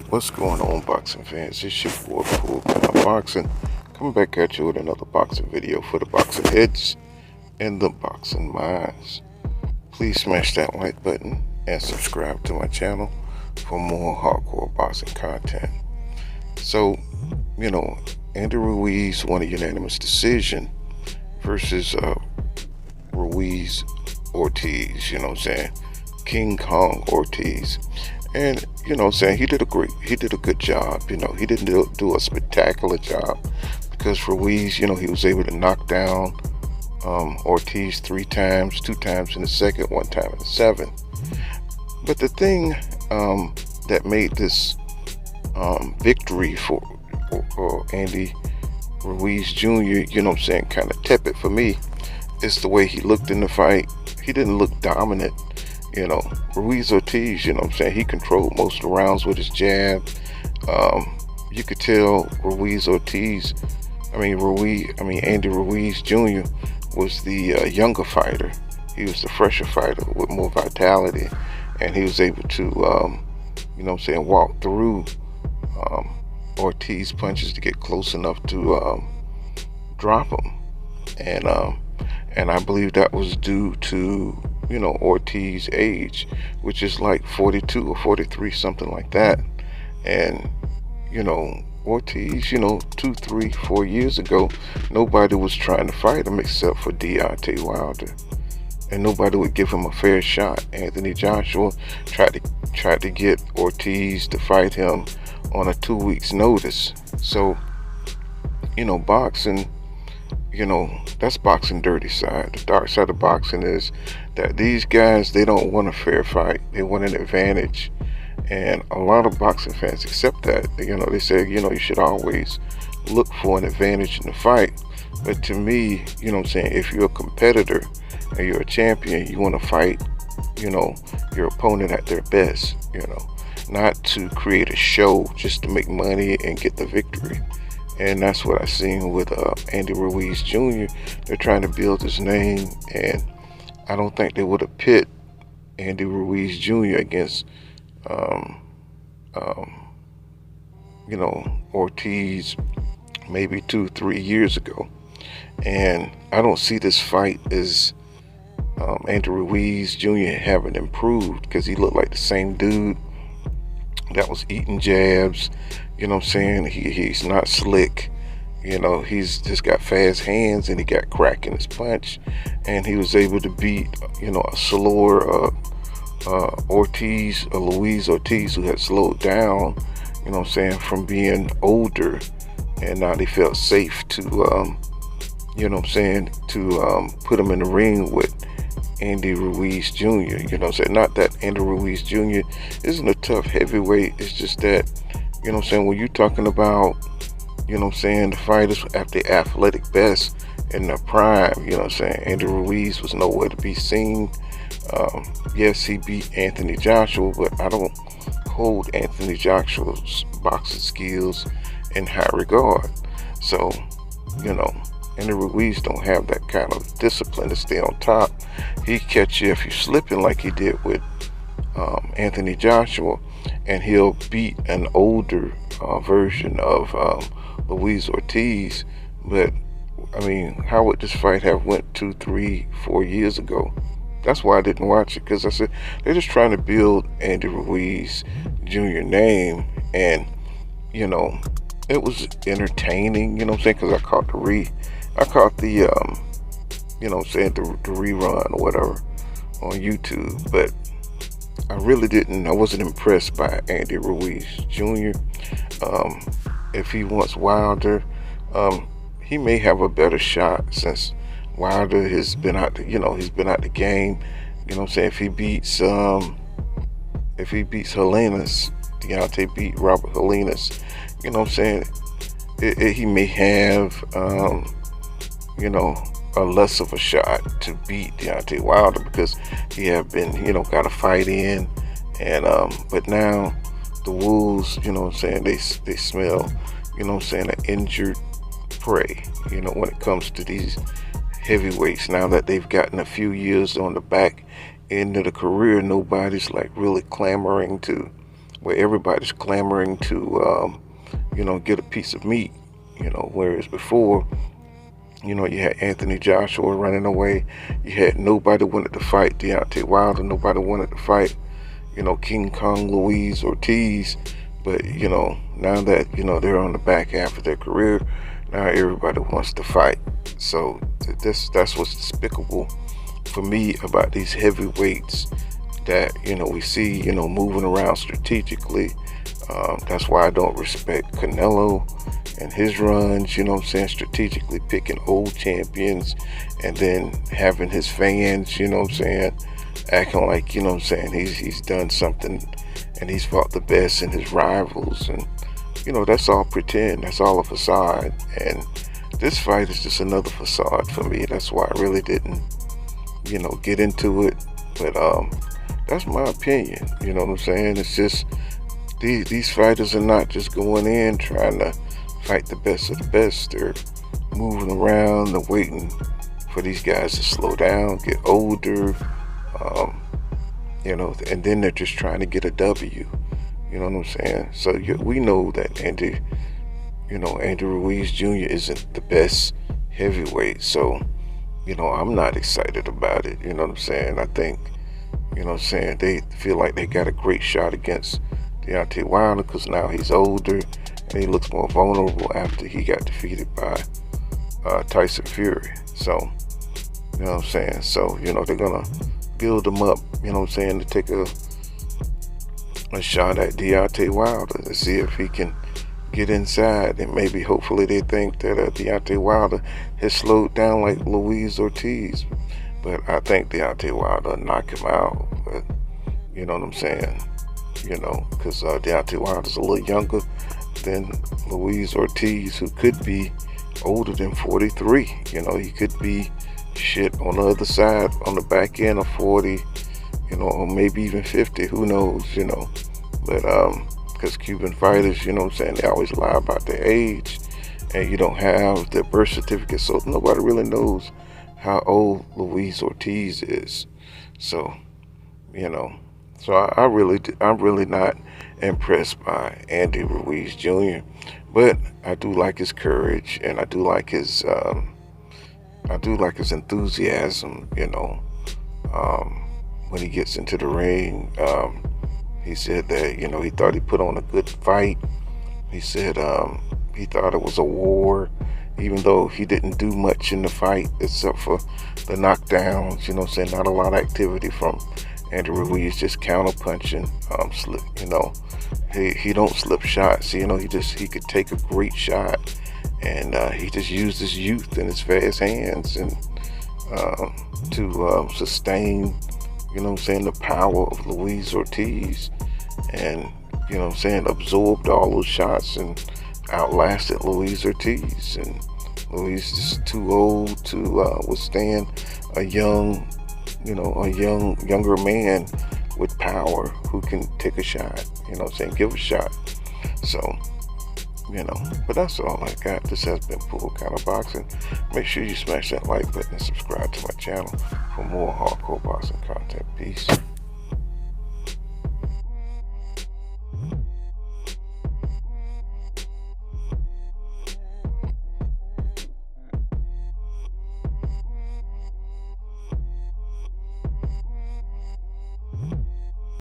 What's going on, boxing fans? It's your boy Pool Boxing, coming back at you with another boxing video for the boxing heads and the boxing minds. Please smash that like button and subscribe to my channel for more hardcore boxing content. So, Andy Ruiz won a unanimous decision versus Ruiz Ortiz, King Kong Ortiz. And he did a good job. He didn't do a spectacular job because Ruiz, he was able to knock down Ortiz 3 times, 2 times in the second, 1 time in the seventh. But the thing that made this victory for Andy Ruiz Jr., kind of tepid for me, is the way he looked in the fight. He didn't look dominant. Ruiz Ortiz, he controlled most of the rounds with his jab. You could tell Andy Ruiz Jr. was the younger fighter. He was the fresher fighter with more vitality, and he was able to, walk through Ortiz punches to get close enough to drop him. And I believe that was due to Ortiz's age, which is like 42 or 43, something like that. And Ortiz, 2, 3, 4 years ago, nobody was trying to fight him except for Deontay Wilder, and nobody would give him a fair shot. Anthony Joshua tried to get Ortiz to fight him on a 2 weeks notice. So boxing, that's boxing dirty side. The dark side of boxing is that these guys, they don't want a fair fight. They want an advantage. And a lot of boxing fans accept that. They say, you should always look for an advantage in the fight. But to me, if you're a competitor and you're a champion, you want to fight, your opponent at their best, not to create a show just to make money and get the victory. And that's what I seen with Andy Ruiz Jr. They're trying to build his name, and I don't think they would have pit Andy Ruiz Jr. against, Ortiz maybe 2, 3 years ago. And I don't see this fight as Andy Ruiz Jr. having improved, because he looked like the same dude that was eating jabs. He's not slick. He's just got fast hands, and he got crack in his punch, and he was able to beat a slower Ortiz, Luis Ortiz, who had slowed down, from being older, and now they felt safe to put him in the ring with Andy Ruiz Jr. Not that Andy Ruiz Jr. isn't a tough heavyweight. It's just that, when you're talking about, the fighters at the athletic best in their prime, Andy Ruiz was nowhere to be seen. Yes, he beat Anthony Joshua, but I don't hold Anthony Joshua's boxing skills in high regard. So, Andy Ruiz don't have that kind of discipline to stay on top. He catch you if you're slipping, like he did with Anthony Joshua, and he'll beat an older version of Luis Ortiz. But how would this fight have went 2, 3, 4 years ago? That's why I didn't watch it, because I said they're just trying to build Andy Ruiz Jr. name, and it was entertaining, because I caught the the rerun or whatever on YouTube. But I wasn't impressed by Andy Ruiz Jr. If he wants Wilder, he may have a better shot, since Wilder has been out he's been out the game. If he beats Helenius, Deontay beat Robert Helenius, he may have a less of a shot to beat Deontay Wilder, because he have been got a fight in. And but now the wolves, they smell an injured prey, when it comes to these heavyweights. Now that they've gotten a few years on the back end of the career, nobody's like really clamoring to where everybody's clamoring to, get a piece of meat, whereas before, you had Anthony Joshua running away. You had nobody wanted to fight Deontay Wilder. Nobody wanted to fight, King Kong Ruiz Ortiz. But, now that, they're on the back half of their career, now everybody wants to fight. So that's what's despicable for me about these heavyweights that, we see, moving around strategically. That's why I don't respect Canelo and his runs, strategically picking old champions and then having his fans, acting like, he's done something and he's fought the best in his rivals. And, that's all pretend. That's all a facade. And this fight is just another facade for me. That's why I really didn't, get into it. But that's my opinion. You know what I'm saying? It's just these fighters are not just going in trying to fight the best of the best. They're moving around and waiting for these guys to slow down, get older, and then they're just trying to get a W. You know what I'm saying? So we know that Andy Ruiz Jr. isn't the best heavyweight. So, I'm not excited about it. You know what I'm saying? I think, they feel like they got a great shot against Deontay Wilder because now he's older and he looks more vulnerable after he got defeated by Tyson Fury. So, you know what I'm saying? So, they're going to build him up, to take a shot at Deontay Wilder to see if he can get inside. And maybe, hopefully, they think that Deontay Wilder has slowed down like Luis Ortiz. But I think Deontay Wilder will knock him out. But, you know what I'm saying? Because Deontay Wilder's a little younger than Luis Ortiz, who could be older than 43. He could be on the other side, on the back end of 40, or maybe even 50. Who knows, But because Cuban fighters, they always lie about their age, and you don't have their birth certificate, so nobody really knows how old Luis Ortiz is. So, so I'm really not impressed by Andy Ruiz Jr. But I do like his courage, and I do like his enthusiasm. When he gets into the ring, he said that he thought he put on a good fight. He said he thought it was a war, even though he didn't do much in the fight except for the knockdowns. Not a lot of activity from Andy Ruiz, just counter punching, slip. He don't slip shots. He could take a great shot, and he just used his youth and his fast hands and to sustain, the power of Luis Ortiz, and absorbed all those shots and outlasted Luis Ortiz. And Luis is too old to withstand a younger man with power who can take a shot, give a shot. So, but that's all I got. This has been Pool Counter Boxing. Make sure you smash that like button and subscribe to my channel for more hardcore boxing content. Peace.